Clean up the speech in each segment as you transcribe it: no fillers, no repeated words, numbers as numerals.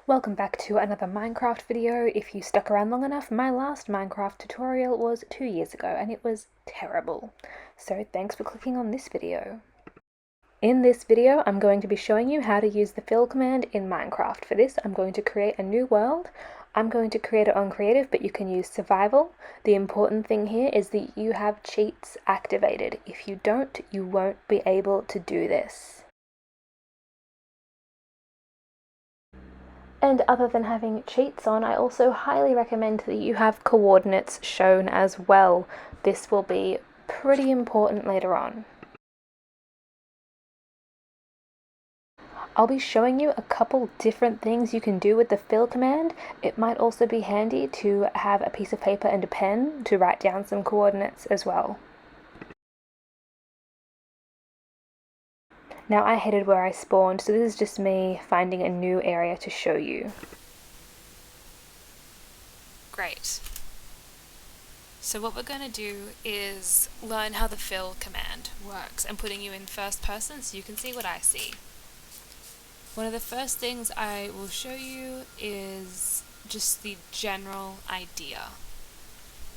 Welcome back to another Minecraft video. If you stuck around long enough, my last Minecraft tutorial was 2 years ago and it was terrible. So thanks for clicking on this video. In this video, I'm going to be showing you how to use the fill command in Minecraft. For this, I'm going to create a new world. I'm going to create it on creative, but you can use survival. The important thing here is that you have cheats activated. If you don't, you won't be able to do this. And other than having cheats on, I also highly recommend that you have coordinates shown as well. This will be pretty important later on. I'll be showing you a couple different things you can do with the fill command. It might also be handy to have a piece of paper and a pen to write down some coordinates as well. Now I headed where I spawned, so this is just me finding a new area to show you. Great. So what we're going to do is learn how the fill command works. I'm putting you in first person so you can see what I see. One of the first things I will show you is just the general idea.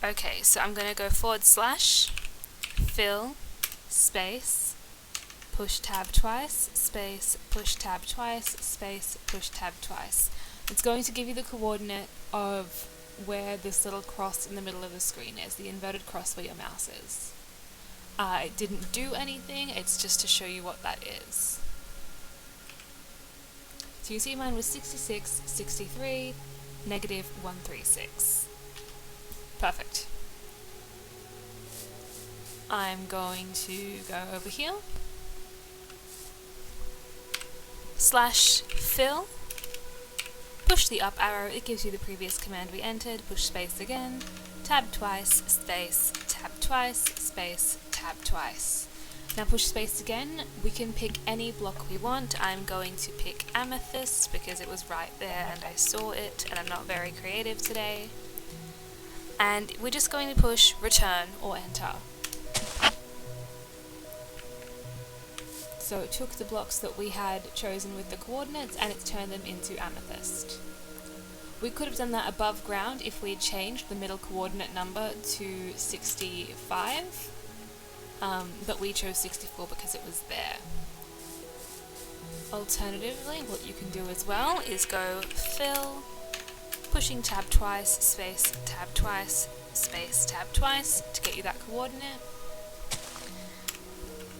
Okay, so I'm going to go / fill space push tab twice, space, push tab twice, space, push tab twice. It's going to give you the coordinate of where this little cross in the middle of the screen is, the inverted cross where your mouse is. It didn't do anything, it's just to show you what that is. So you see mine was 66, 63, negative 136. Perfect. I'm going to go over here. /fill, push the up arrow, it gives you the previous command we entered, push space again, tab twice, space, tab twice, space, tab twice. Now push space again, we can pick any block we want. I'm going to pick amethyst because it was right there and I saw it and I'm not very creative today. And we're just going to push return or enter. So it took the blocks that we had chosen with the coordinates and it's turned them into amethyst. We could have done that above ground if we had changed the middle coordinate number to 65, but we chose 64 because it was there. Alternatively, what you can do as well is go fill, pushing tab twice, space, tab twice, space, tab twice to get you that coordinate.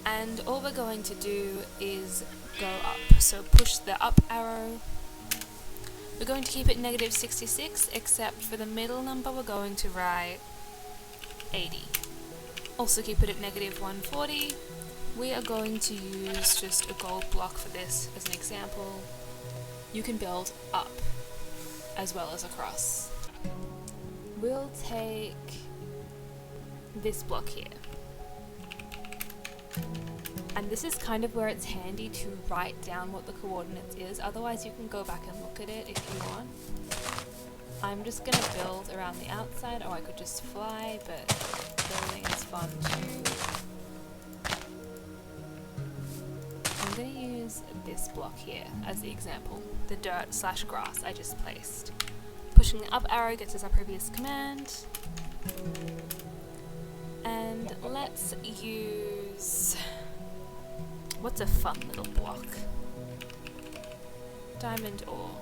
And all we're going to do is go up. So push the up arrow. We're going to keep it negative 66, except for the middle number we're going to write 80. Also keep it at negative 140. We are going to use just a gold block for this as an example. You can build up as well as across. We'll take this block here. And this is kind of where it's handy to write down what the coordinates is, otherwise you can go back and look at it if you want. I'm just going to build around the outside, or I could just fly, but building is fun too. I'm going to use this block here as the example, the dirt / grass I just placed. Pushing the up arrow gets us our previous command. And let's use... what's a fun little block? Diamond ore.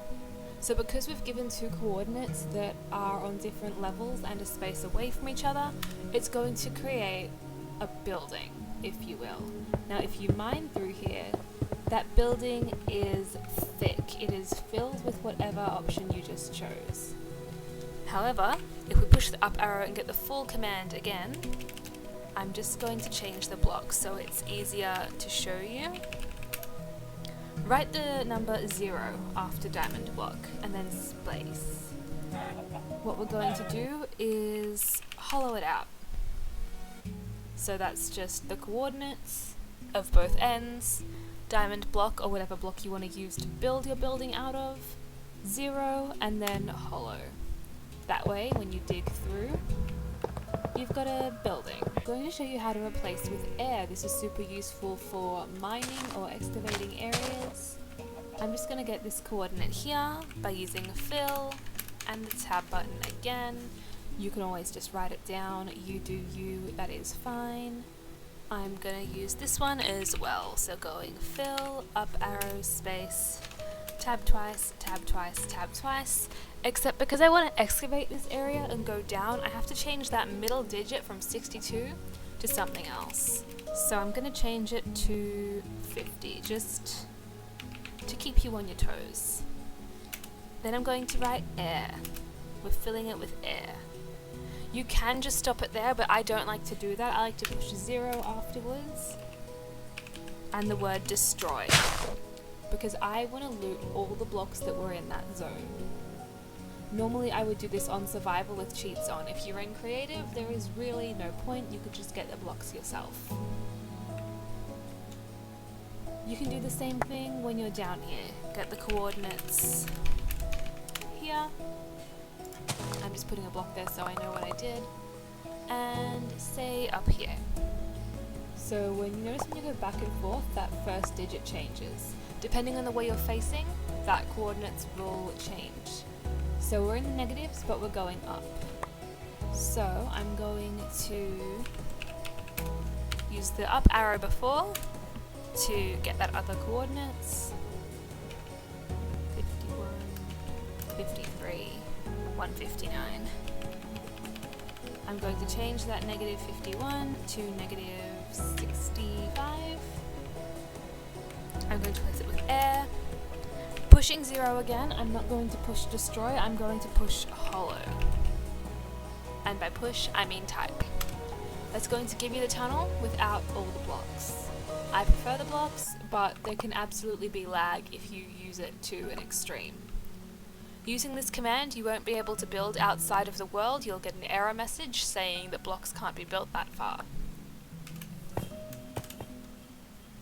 So because we've given two coordinates that are on different levels and a space away from each other, it's going to create a building, if you will. Now if you mine through here, that building is thick. It is filled with whatever option you just chose. However, if we push the up arrow and get the full command again, I'm just going to change the block so it's easier to show you. Write the number 0 after diamond block and then space. What we're going to do is hollow it out. So that's just the coordinates of both ends, diamond block or whatever block you want to use to build your building out of, 0 and then hollow. That way when you dig through, you've got a building. I'm going to show you how to replace with air. This is super useful for mining or excavating areas. I'm just going to get this coordinate here by using fill and the tab button again. You can always just write it down. You do you, that is fine. I'm going to use this one as well. So going fill, up arrow, space, tab twice, tab twice, tab twice. Except because I want to excavate this area and go down, I have to change that middle digit from 62 to something else. So I'm going to change it to 50, just to keep you on your toes. Then I'm going to write air. We're filling it with air. You can just stop it there, but I don't like to do that. I like to push 0 afterwards and the word destroy, because I want to loot all the blocks that were in that zone. Normally I would do this on survival with cheats on. If you're in creative, there is really no point. You could just get the blocks yourself. You can do the same thing when you're down here. Get the coordinates here. I'm just putting a block there so I know what I did. And say up here. So when you notice when you go back and forth, that first digit changes. Depending on the way you're facing, that coordinates will change. So we're in the negatives, but we're going up. So I'm going to use the up arrow before to get that other coordinates. 51, 53, 159. I'm going to change that negative 51 to negative 65. I'm going to place it with air. Pushing 0 again, I'm not going to push destroy, I'm going to push hollow. And by push, I mean type. That's going to give you the tunnel without all the blocks. I prefer the blocks, but there can absolutely be lag if you use it to an extreme. Using this command, you won't be able to build outside of the world. You'll get an error message saying that blocks can't be built that far.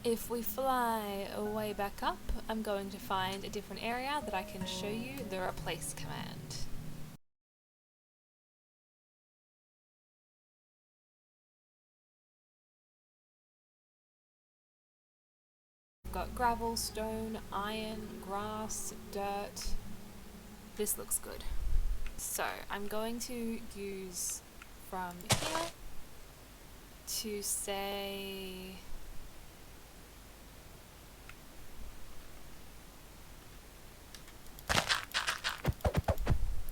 If we fly way back up, I'm going to find a different area that I can show you the replace command. I've got gravel, stone, iron, grass, dirt. This looks good. So I'm going to use from here to say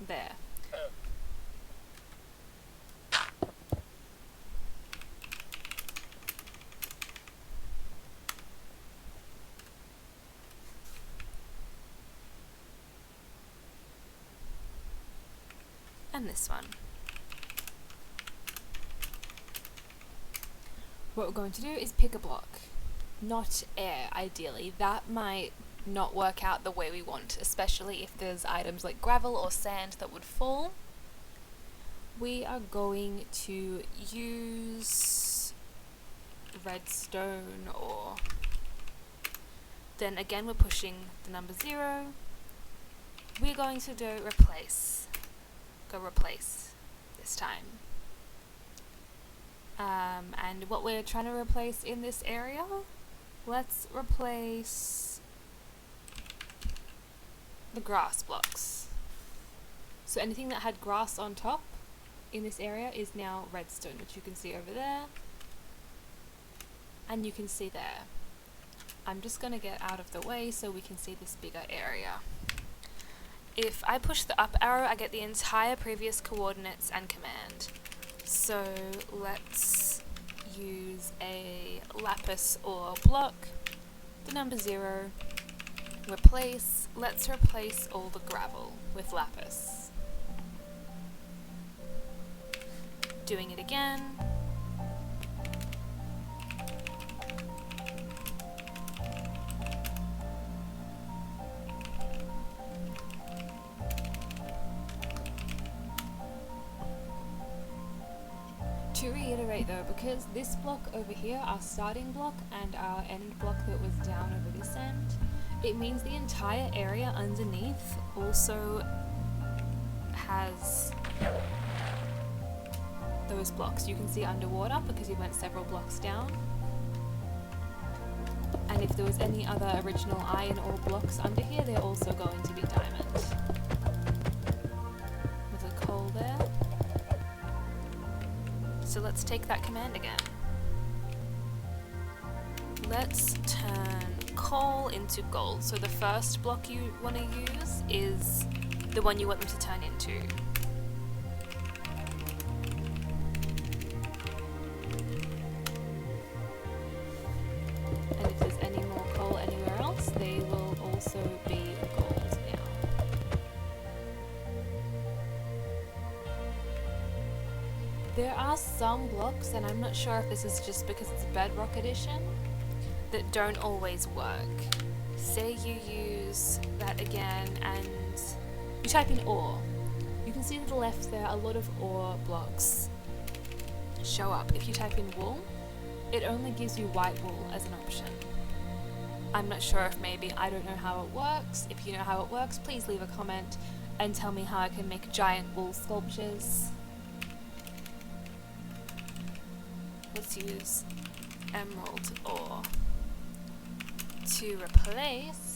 there. And this one. What we're going to do is pick a block, not air ideally. That might not work out the way we want, especially if there's items like gravel or sand that would fall. We are going to use redstone, or then again we're pushing the number 0. We're going to do replace. Go replace this time. And what we're trying to replace in this area, let's replace the grass blocks. So anything that had grass on top in this area is now redstone, which you can see over there, and you can see there. I'm just going to get out of the way so we can see this bigger area. If I push the up arrow, I get the entire previous coordinates and command. So let's use a lapis or block, the number 0, replace. Let's replace all the gravel with lapis. Doing it again. To reiterate though, because this block over here, our starting block and our end block that was down over this end, it means the entire area underneath also has those blocks. You can see underwater because you went several blocks down. And if there was any other original iron ore blocks under here, they're also going to be diamond. There's a coal there. So let's take that command again. Let's turn coal into gold. So the first block you want to use is the one you want them to turn into. And if there's any more coal anywhere else, they will also be gold now. There are some blocks, and I'm not sure if this is just because it's a Bedrock edition, that don't always work. Say you use that again and you type in ore. You can see to the left there a lot of ore blocks show up. If you type in wool, it only gives you white wool as an option. I'm not sure if maybe I don't know how it works. If you know how it works, please leave a comment and tell me how I can make giant wool sculptures. Let's use emerald ore to replace